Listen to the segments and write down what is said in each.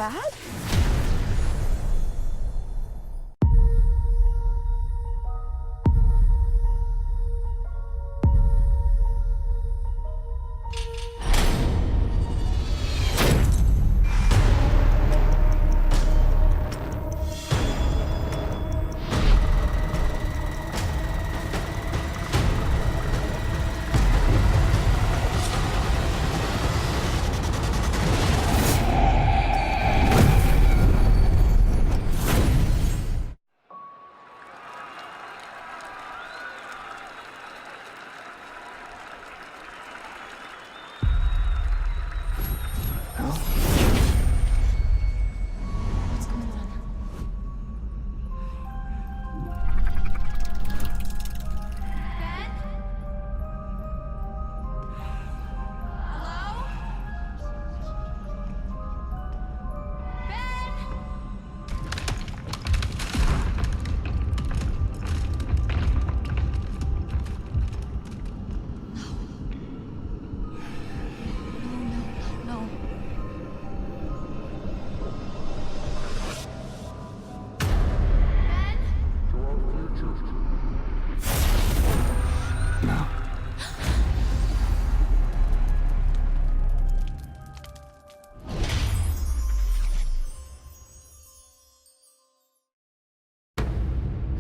Dad?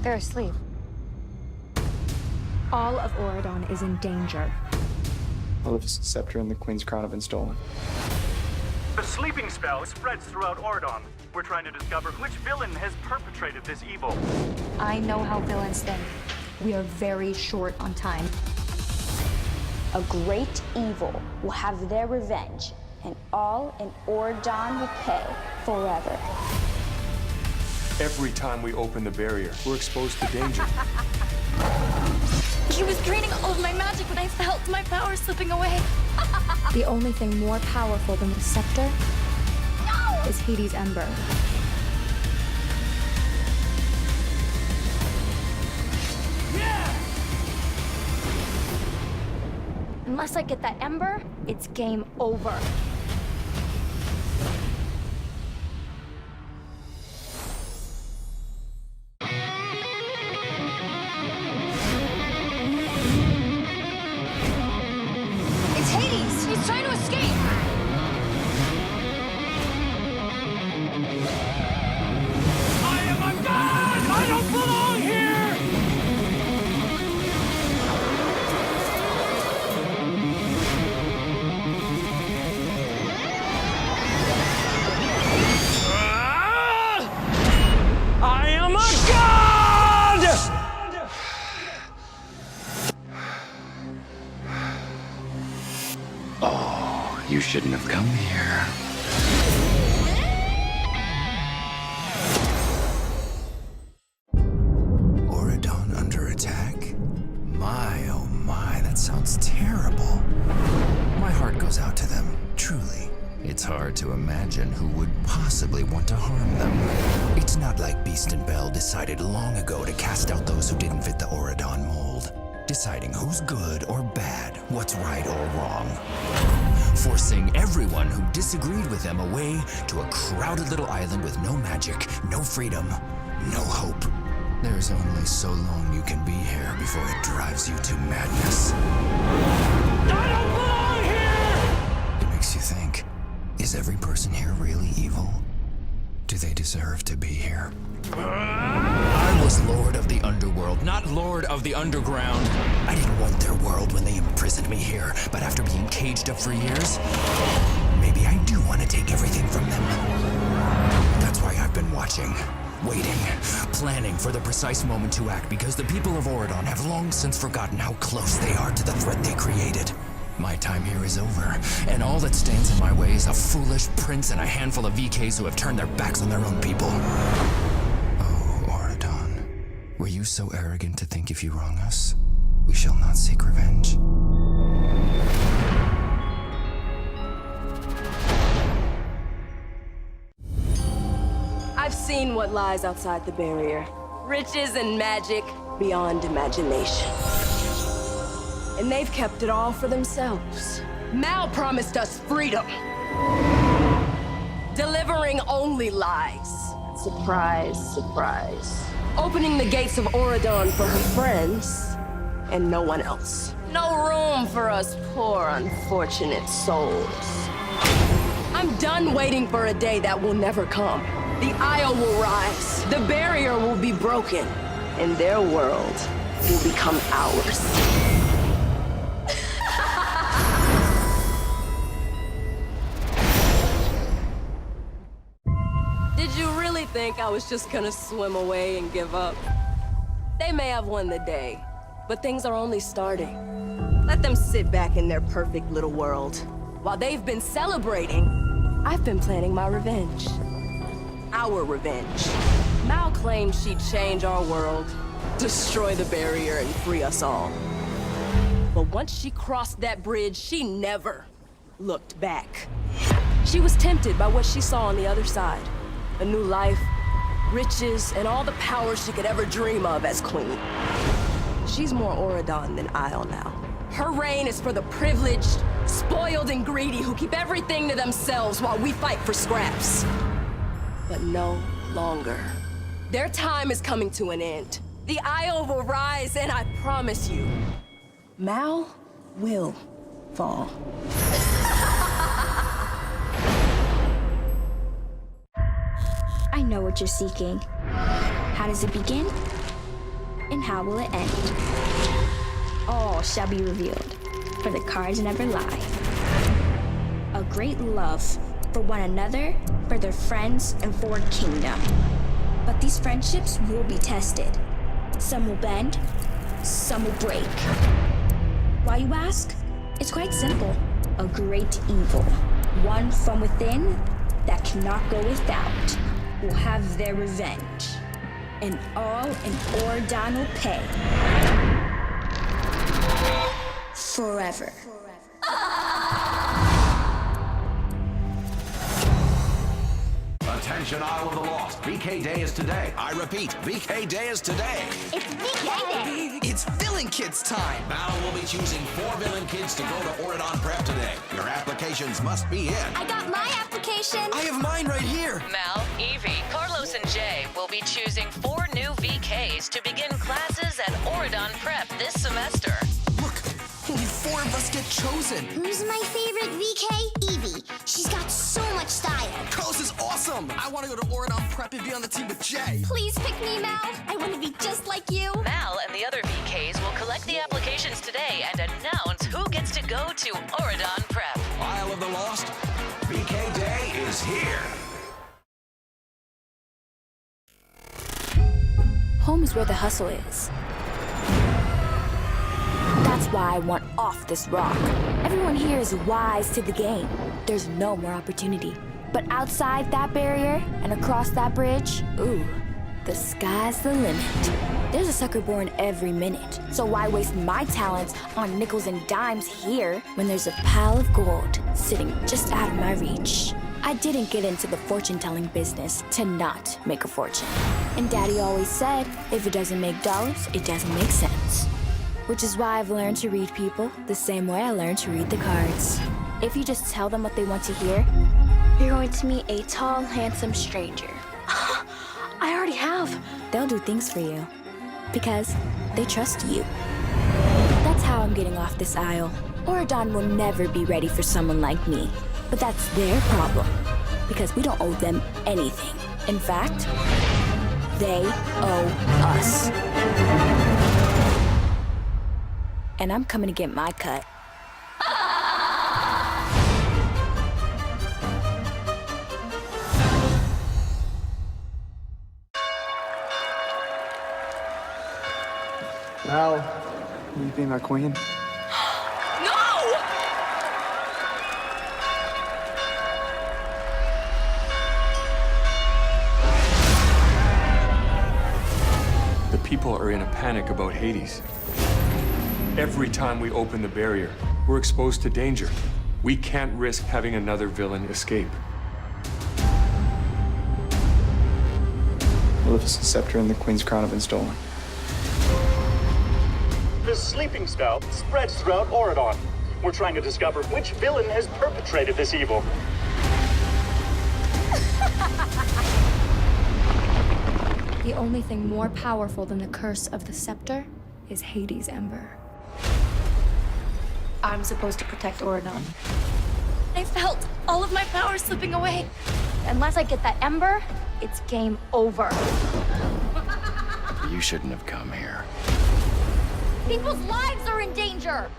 They're asleep. All of Oridon is in danger. Maleficent's scepter and the Queen's crown have been stolen. The sleeping spell spreads throughout Oridon. We're trying to discover which villain has perpetrated this evil. I know how villains think. We are very short on time. A great evil will have their revenge, and all in Oridon will pay forever. Every time we open the barrier, we're exposed to danger. He was draining all of my magic when I felt my power slipping away. The only thing more powerful than the scepter is Hades' Ember. Unless I get that Ember, it's game over. It's Hades! He's trying to escape! I am a god! I don't belong here! I am a god! Oh, you shouldn't have come here. Oridon under attack? My, oh my, that sounds terrible. My heart goes out to them, truly. It's hard to imagine who would possibly want to harm them. It's not like Beast and Belle decided long ago to cast out those who didn't fit the Oridon mold, deciding who's good or bad, what's right or wrong, forcing everyone who disagreed with them away to a crowded little island with no magic, no freedom, no hope. There's only so long you can be here before it drives you to madness. I don't belong here! It makes you think, is every person here really evil? Do they deserve to be here? I was Lord of the Underworld, not Lord of the Underground. I didn't want their world when they imprisoned me here, but after being caged up for years, maybe I do want to take everything from them. That's why I've been watching, waiting, planning for the precise moment to act, because the people of Oridon have long since forgotten how close they are to the threat they created. My time here is over, and all that stands in my way is a foolish prince and a handful of VKs who have turned their backs on their own people. Oh, Oridon, were you so arrogant to think if you wrong us, we shall not seek revenge? I've seen what lies outside the barrier. Riches and magic beyond imagination. And they've kept it all for themselves. Mal promised us freedom. delivering only lies. Surprise, surprise. Opening the gates of Oridon for her friends and no one else. No room for us poor, unfortunate souls. I'm done waiting for a day that will never come. The Isle will rise, the barrier will be broken, and their world will become ours. Did you really think I was just gonna swim away and give up? They may have won the day, but things are only starting. Let them sit back in their perfect little world. While they've been celebrating, I've been planning my revenge. Our revenge. Mal claimed she'd change our world, destroy the barrier, and free us all. But once she crossed that bridge, she never looked back. She was tempted by what she saw on the other side. A new life, riches, and all the power she could ever dream of as queen. She's more Oridon than Isle now. Her reign is for the privileged, spoiled, and greedy who keep everything to themselves while we fight for scraps. But no longer. Their time is coming to an end. The Isle will rise, and I promise you, Mal will fall. I know what you're seeking. How does it begin? And how will it end? All shall be revealed, for the cards never lie. A great love for one another, for their friends, and for a kingdom. But these friendships will be tested. Some will bend, some will break. Why, you ask? It's quite simple. A great evil, one from within that cannot go without, will have their revenge. And all in Oridon will pay. Forever. Attention, Isle of the Lost. VK Day is today. I repeat, VK Day is today. It's VK Day! It's Villain Kids time! Mal will be choosing 4 villain kids to go to Oridon Prep today. Your applications must be in. I got my application! I have mine right here! Mal, Evie, Carlos, and Jay will be choosing 4 new VKs to begin classes at Oridon Prep this semester. Look, only 4 of us get chosen! Who's my favorite VK? Evie. She's got so much style. Carlos is awesome! I want to go to Oridon Prep and be on the team with Jay! Please pick me, Mal. I want to be just like you. Mal and the other VKs will collect the applications today and announce who gets to go to Oridon Prep. Isle of the Lost, VK Day is here. Home is where the hustle is. That's why I want off this rock. Everyone here is wise to the game. There's no more opportunity. But outside that barrier and across that bridge, ooh, the sky's the limit. There's a sucker born every minute. So why waste my talents on nickels and dimes here when there's a pile of gold sitting just out of my reach? I didn't get into the fortune-telling business to not make a fortune. And Daddy always said, if it doesn't make dollars, it doesn't make sense. Which is why I've learned to read people the same way I learned to read the cards. If you just tell them what they want to hear, you're going to meet a tall, handsome stranger. I already have. They'll do things for you because they trust you. That's how I'm getting off this isle. Oridon will never be ready for someone like me. But that's their problem because we don't owe them anything. In fact, they owe us. And I'm coming to get my cut. Mal, will you be my queen? No! The people are in a panic about Hades. Every time we open the barrier, we're exposed to danger. We can't risk having another villain escape. Maleficent's scepter and the Queen's crown have been stolen. The sleeping spell spreads throughout Oridon. We're trying to discover which villain has perpetrated this evil. The only thing more powerful than the curse of the scepter is Hades' ember. I'm supposed to protect Oridon. I felt all of my power slipping away. Unless I get that ember, it's game over. You shouldn't have come here. People's lives are in danger!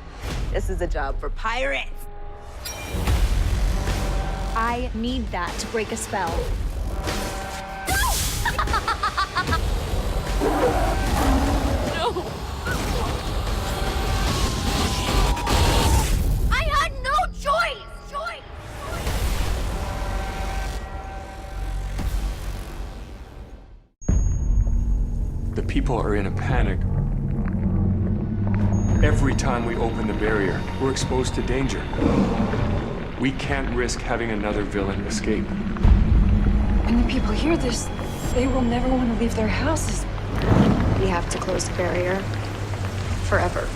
This is a job for pirates. I need that to break a spell. No! I had no choice! The people are in a panic. Every time we open the barrier, we're exposed to danger. We can't risk having another villain escape. When the people hear this, they will never want to leave their houses. We have to close the barrier forever.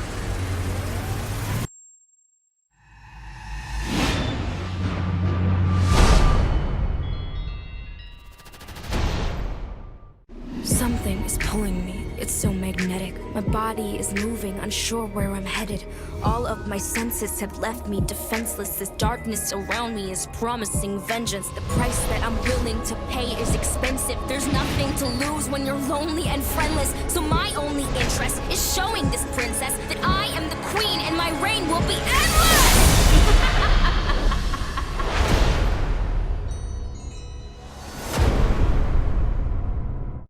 Something is pulling me. It's so magnetic. My body is moving, unsure where I'm headed. All of my senses have left me defenseless. This darkness around me is promising vengeance. The price that I'm willing to pay is expensive. There's nothing to lose when you're lonely and friendless. So my only interest is showing this princess that I am the queen and my reign will be endless!